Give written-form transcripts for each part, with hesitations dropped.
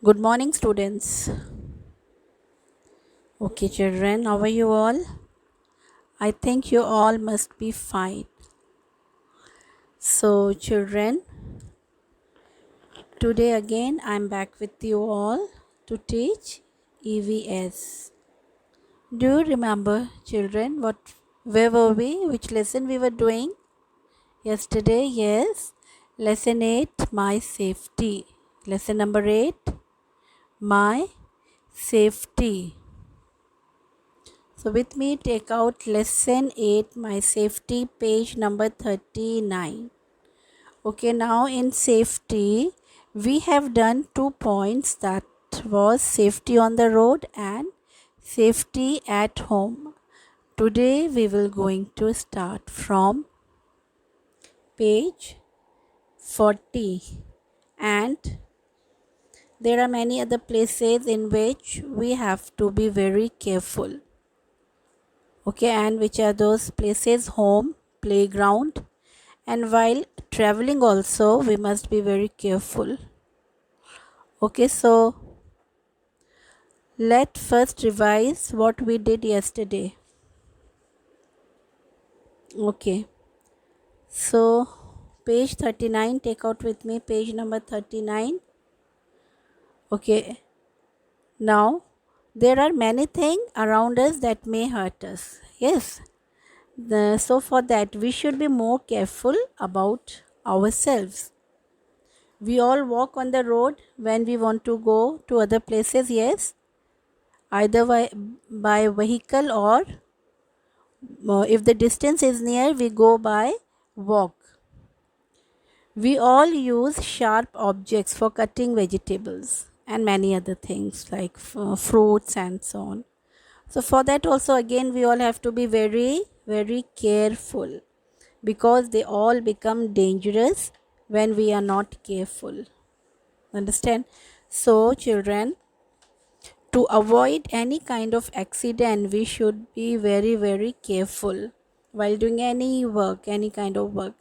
Good morning, students. Okay, children, how are you all? I think you all must be fine. So, children, today again I'm back with you all to teach EVS. Do you remember, children, where were we? Which lesson we were doing yesterday? Yes, lesson 8, my safety. Lesson number 8, my safety. So with me, take out lesson 8, my safety, page number 39. Okay, now in safety, we have done 2 points, that was safety on the road and safety at home. Today we will going to start from page 40, and there are many other places in which we have to be very careful. Okay, and which are those places? Home, playground, and while traveling also we must be very careful. Okay, so let first revise what we did yesterday. Okay, so page 39, take out with me page number 39. Okay, now there are many things around us that may hurt us. Yes, so for that we should be more careful about ourselves. We all walk on the road when we want to go to other places, yes, either by vehicle, or if the distance is near, we go by walk. We all use sharp objects for cutting vegetables and many other things like fruits and so on. So for that also again we all have to be very very careful, because they all become dangerous when we are not careful. Understand? So children, to avoid any kind of accident, we should be very very careful while doing any work, any kind of work.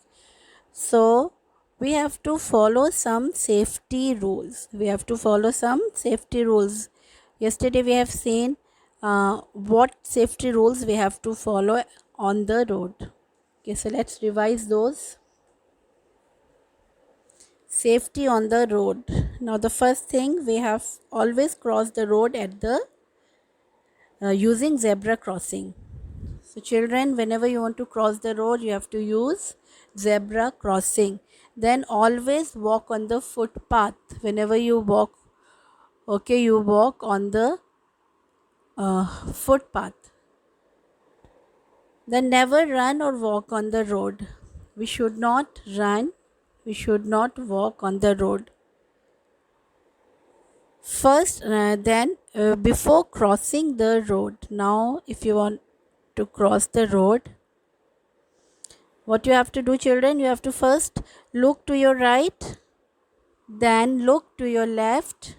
So we have to follow some safety rules. Yesterday we have seen what safety rules we have to follow on the road. Okay, so let's revise those. Safety on the road. Now the first thing, we have always crossed the road at the using zebra crossing. So children, whenever you want to cross the road, you have to use zebra crossing. Then always walk on the footpath. Whenever you walk, okay, you walk on the footpath. Then never run or walk on the road. We should not run, we should not walk on the road. First, before crossing the road, now if you want to cross the road, what you have to do, children? You have to first look to your right, then look to your left,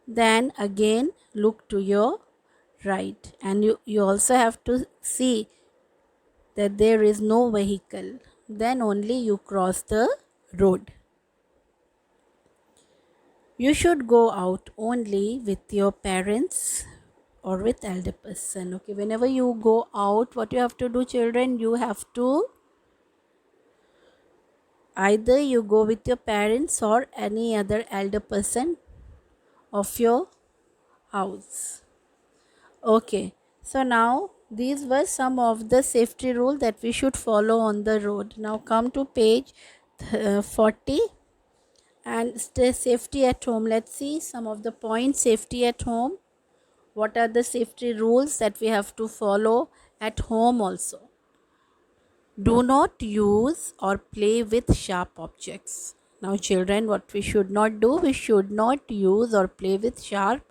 then again look to your right, and you also have to see that there is no vehicle. Then only you cross the road. You should go out only with your parents or with elder person. Okay, whenever you go out, what you have to do, children? You have to either you go with your parents or any other elder person of your house. Okay, so now these were some of the safety rules that we should follow on the road. Now come to page 40 and stay safety at home. Let's see some of the points. Safety at home. What are the safety rules that we have to follow at home also? Do not use or play with sharp objects. Now children, what we should not do? We should not use or play with sharp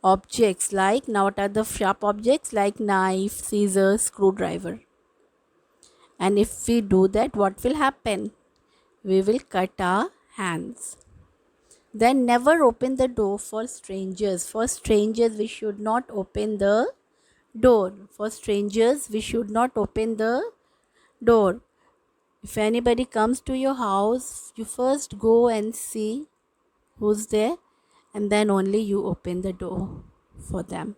objects. Like, now what are the sharp objects? Like knife, scissors, screwdriver. And if we do that, what will happen? We will cut our hands. Then never open the door for strangers. For strangers, we should not open the door. For strangers, we should not open the door. If anybody comes to your house, you first go and see who's there, and then only you open the door for them.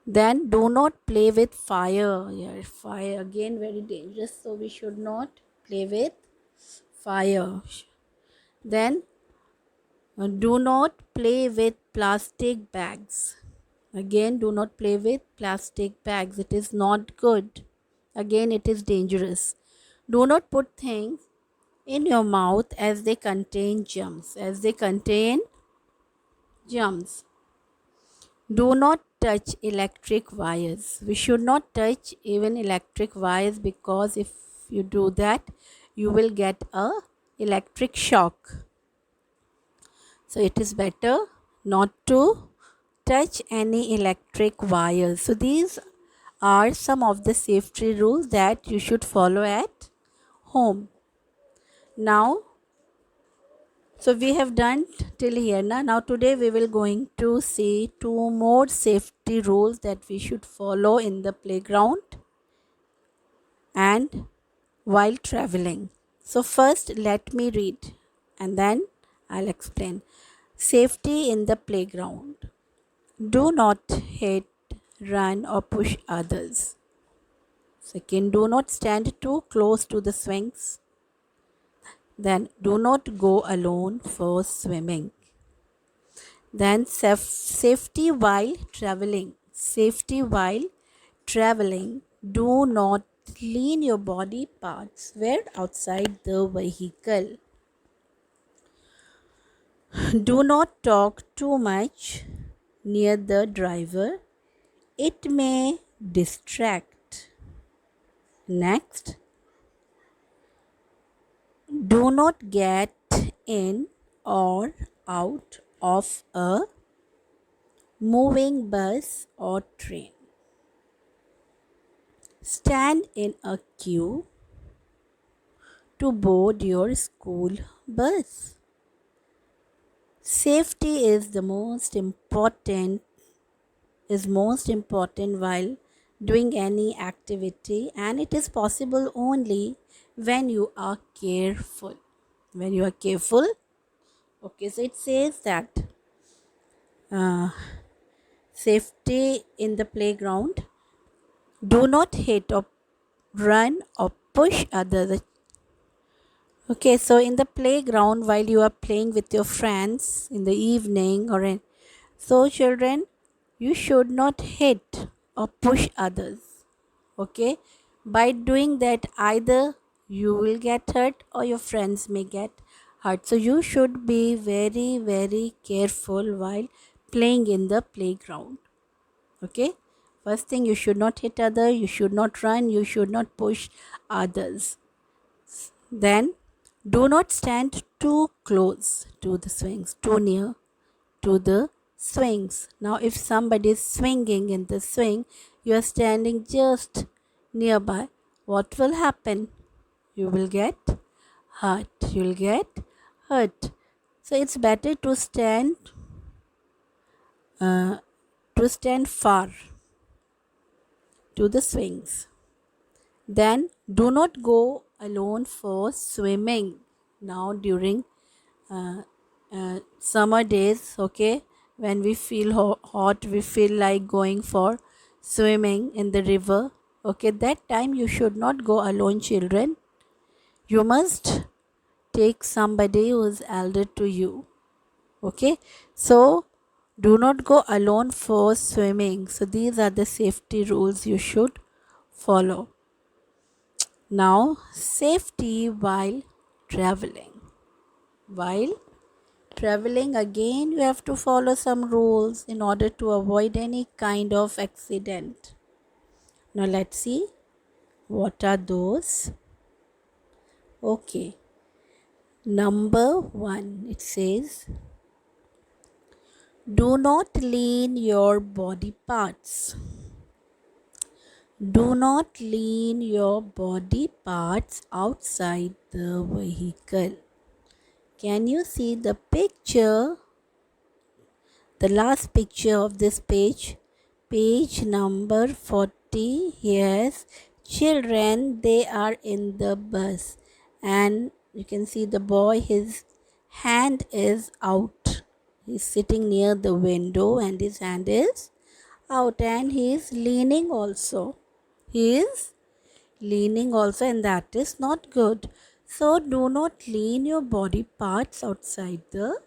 Then do not play with fire. Yeah, fire again very dangerous, so we should not play with fire. Then do not play with plastic bags. Again, do not play with plastic bags. It is not good. Again, it is dangerous. Do not put things in your mouth as they contain germs. Do not touch electric wires. We should not touch even electric wires, because if you do that, you will get a electric shock. So it is better not to touch any electric wires. So these are some of the safety rules that you should follow at home. Now, so we have done till here. Now today we will going to see 2 more safety rules that we should follow in the playground and while traveling. So first let me read and then I'll explain. Safety in the playground. Do not hit, run or push others. Second, do not stand too close to the swings. Then do not go alone for swimming. Then safety while traveling. Safety while traveling. Do not lean your body parts where outside the vehicle. Do not talk too much near the driver. It may distract. Next, do not get in or out of a moving bus or train. Stand in a queue to board your school bus. Safety is most important while doing any activity, and it is possible only when you are careful. Okay, so it says that safety in the playground. Do not hit or run or push others. Okay, so in the playground, while you are playing with your friends in the evening so children, you should not hit or push others. Okay, by doing that, either you will get hurt or your friends may get hurt. So you should be very, very careful while playing in the playground. Okay, first thing, you should not hit others, you should not run, you should not push others. Then do not stand too close to the swings, too near to the swings. Now if somebody is swinging in the swing, you are standing just nearby, what will happen? You will get hurt. So it's better to stand far to the swings. Then do not go alone for swimming. Now during summer days, okay, when we feel hot, we feel like going for swimming in the river. Okay, that time you should not go alone, children. You must take somebody who is elder to you. Okay, so do not go alone for swimming. So these are the safety rules you should follow. Now, safety while traveling. While traveling, again, you have to follow some rules in order to avoid any kind of accident. Now, let's see what are those. Okay. Number 1, it says, do not lean your body parts. Do not lean your body parts outside the vehicle. Can you see the picture? The last picture of this page, page number 40. Yes, children, they are in the bus and you can see the boy, his hand is out. He's sitting near the window and his hand is out, and he is leaning also. He is leaning also, and that is not good. So do not lean your body parts outside the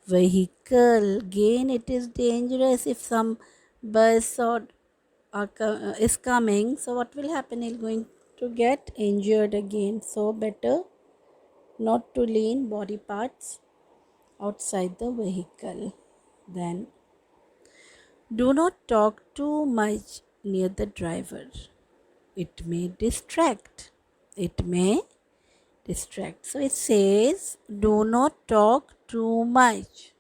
vehicle. Again, it is dangerous if some bus or is coming. So what will happen? He's going to get injured again. So better not to lean body parts outside the vehicle. Then do not talk too much near the driver. It may distract. It may distract. So it says, do not talk too much.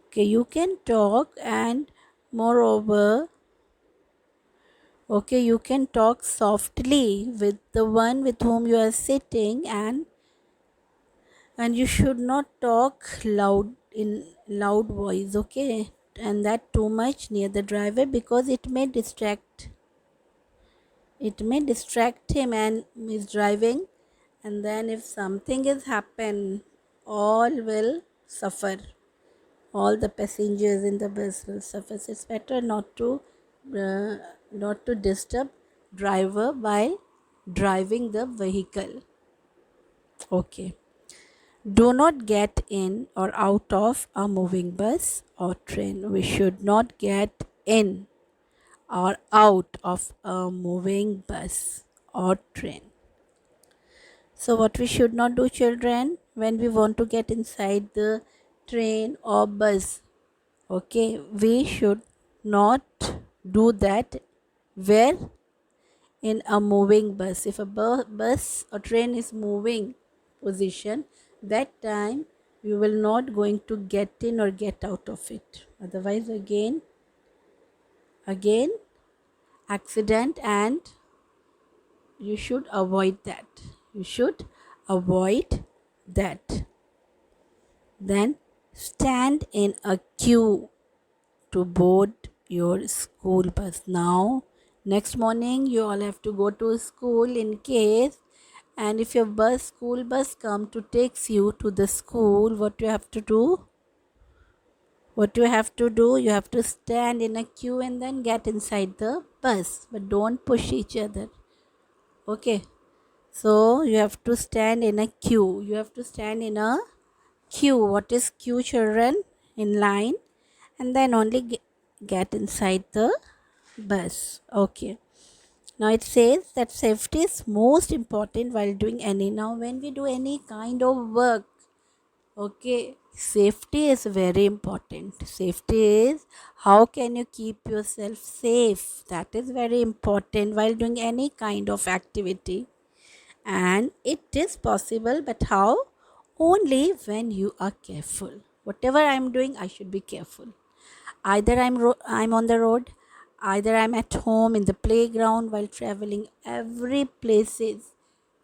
Okay, you can talk, and moreover, okay, you can talk softly with the one with whom you are sitting, and you should not talk loud in loud voice, okay, and that too much near the driver, because it may distract him and he's driving, and then if something is happen, all will suffer. All the passengers in the bus will suffer. So it's better uh, not to disturb driver while driving the vehicle. Okay. Do not get in or out of a moving bus or train. We should not get in or out of a moving bus or train. So, what we should not do, children, when we want to get inside the train or bus, okay, we should not do that where in a moving bus. If a bus or train is moving position, that time we will not going to get in or get out of it. Otherwise, again accident, and you should avoid that. You should avoid that. Then stand in a queue to board your school bus. Now, next morning you all have to go to school in case, and if your school bus come to takes you to the school, what you have to do? What you have to do? You have to stand in a queue and then get inside the bus, but don't push each other. Okay. So you have to stand in a queue. You have to stand in a queue. What is queue, children? In line, and then only get inside the bus. Okay. Now it says that safety is most important while doing any. Now when we do any kind of work, okay, safety is very important. Safety is how can you keep yourself safe. That is very important while doing any kind of activity. And it is possible, but how? Only when you are careful. Whatever I am doing, I should be careful. Either I'm on the road, either I'm at home, in the playground, while traveling, every places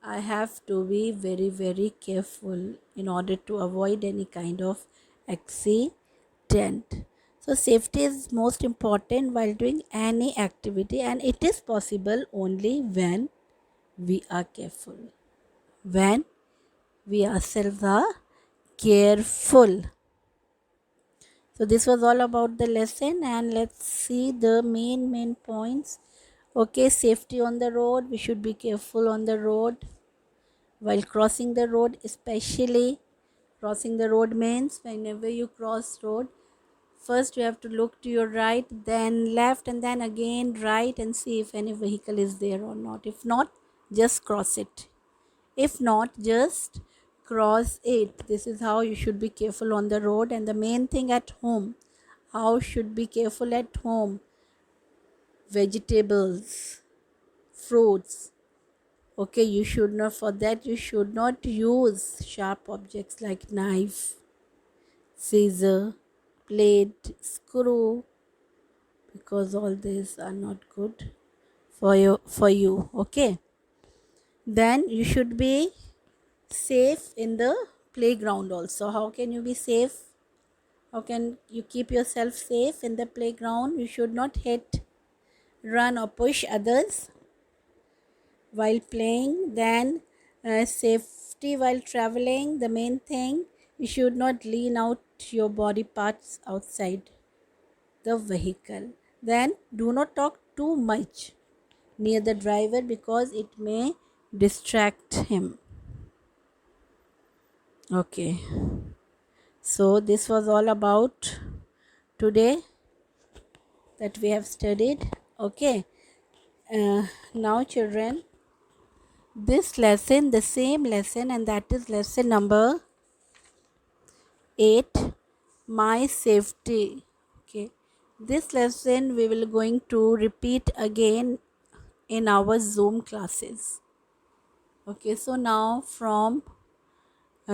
I have to be very very careful in order to avoid any kind of accident. So safety is most important while doing any activity, and it is possible only when we are careful, when we ourselves are careful. So this was all about the lesson, and let's see the main points. Okay, safety on the road. We should be careful on the road while crossing the road, especially crossing the road means whenever you cross road, first you have to look to your right, then left, and then again right, and see if any vehicle is there or not. If not, just cross it. If not, just cross it. This is how you should be careful on the road. And the main thing at home, how should be careful at home? Vegetables, fruits. Okay, you should not, for that you should not use sharp objects like knife, scissor, plate, screw, because all these are not good for you. Okay, then you should be safe in the playground also. How can you be safe? How can you keep yourself safe in the playground? You should not hit, run, or push others while playing. Then safety while traveling, the main thing, you should not lean out put your body parts outside the vehicle. Then do not talk too much near the driver because it may distract him. Okay, so this was all about today that we have studied. Okay, now children, this lesson, the same lesson, and that is lesson number 8, my safety. Okay, this lesson we will going to repeat again in our Zoom classes. Okay, so now from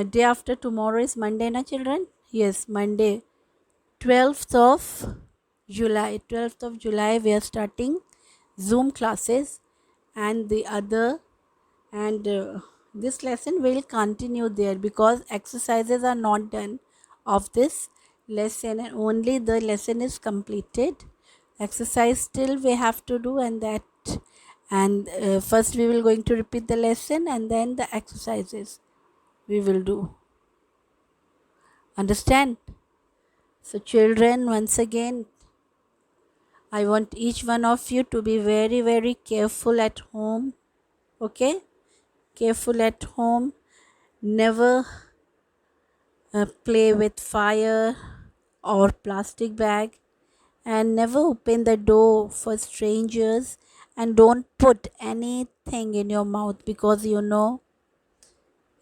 day after tomorrow is Monday, na children? Yes, Monday, 12th of July. 12th of July we are starting Zoom classes, and the other and this lesson will continue there because exercises are not done of this lesson, and only the lesson is completed. Exercise still we have to do, and that and first we will going to repeat the lesson and then the exercises we will do. Understand? So children, once again I want each one of you to be very, very careful at home. Okay? Careful at home. Never play with fire or plastic bag, and never open the door for strangers, and don't put anything in your mouth because you know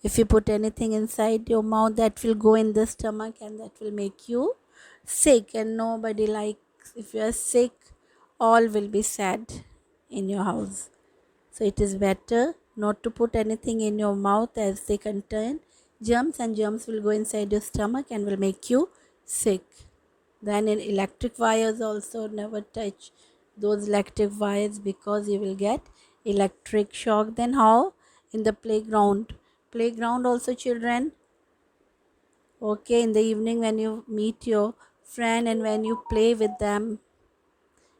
if you put anything inside your mouth that will go in the stomach and that will make you sick, and nobody likes if you are sick. All will be sad in your house. So it is better not to put anything in your mouth as they contain germs, and germs will go inside your stomach and will make you sick. Then in electric wires also never touch those electric wires because you will get electric shock. Then how? In the playground. Playground also children. Okay, in the evening when you meet your friend and when you play with them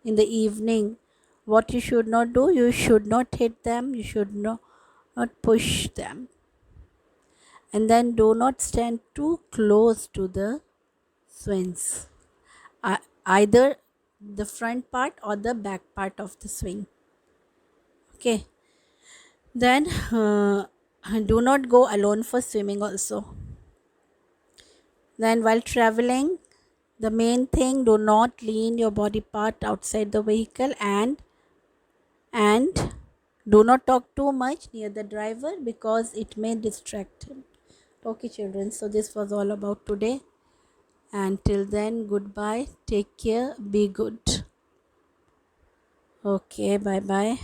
in the evening, what you should not do, you should not hit them, you should not push them, and then do not stand too close to the swings, either the front part or the back part of the swing. Okay, then do not go alone for swimming also. Then while traveling, the main thing, do not lean your body part outside the vehicle, and do not talk too much near the driver because it may distract him. Okay children, so this was all about today, and till then, goodbye, take care, be good. Okay, bye bye.